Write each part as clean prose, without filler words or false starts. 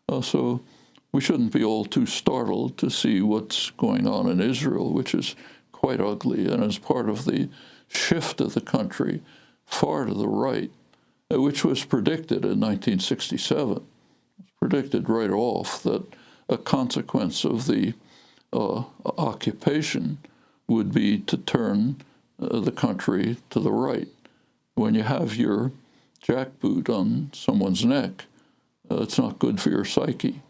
So we shouldn't be all too startled to see what's going on in Israel, which is quite ugly and is part of the shift of the country far to the right, which was predicted in 1967. It was predicted right off that a consequence of the occupation would be to turn the country to the right. When you have your jackboot on someone's neck, it's not good for your psyche.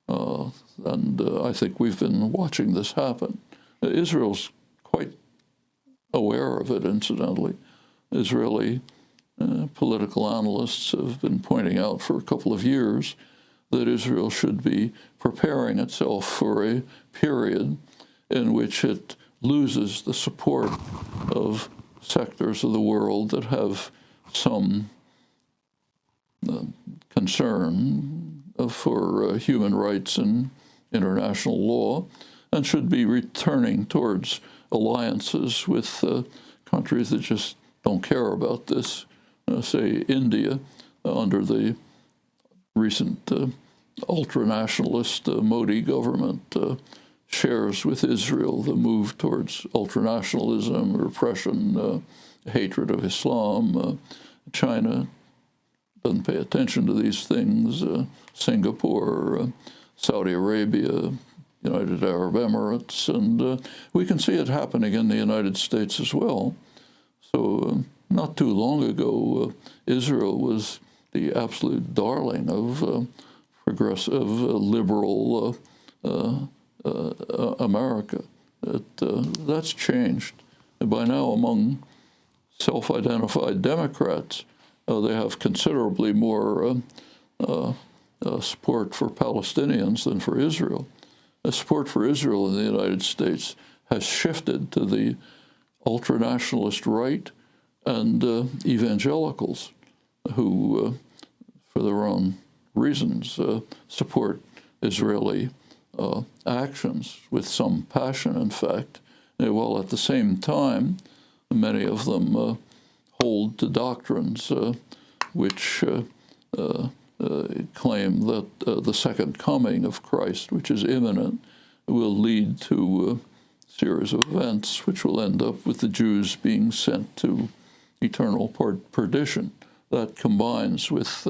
And I think we've been watching this happen. Israel's quite aware of it, incidentally. Israeli political analysts have been pointing out for a couple of years that Israel should be preparing itself for a period in which it loses the support of sectors of the world that have some concern for human rights and international law, and should be returning towards alliances with countries that just don't care about this. Say India, under the recent ultranationalist Modi government, shares with Israel the move towards ultranationalism, repression, hatred of Islam. China doesn't pay attention to these things. Singapore, Saudi Arabia, United Arab Emirates, and we can see it happening in the United States as well. So not too long ago, Israel was the absolute darling of progressive, liberal America. That's changed. And by now, among self-identified Democrats, they have considerably more support for Palestinians than for Israel. The support for Israel in the United States has shifted to the ultranationalist right and evangelicals who, for their own reasons, support Israeli actions with some passion, in fact, while at the same time, many of them hold to doctrines which claim that the second coming of Christ, which is imminent, will lead to a series of events which will end up with the Jews being sent to eternal perdition. That combines with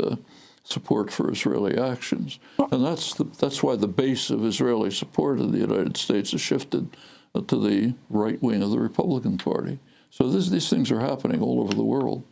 support for Israeli actions. And that's why the base of Israeli support in the United States has shifted to the right wing of the Republican Party. So these things are happening all over the world.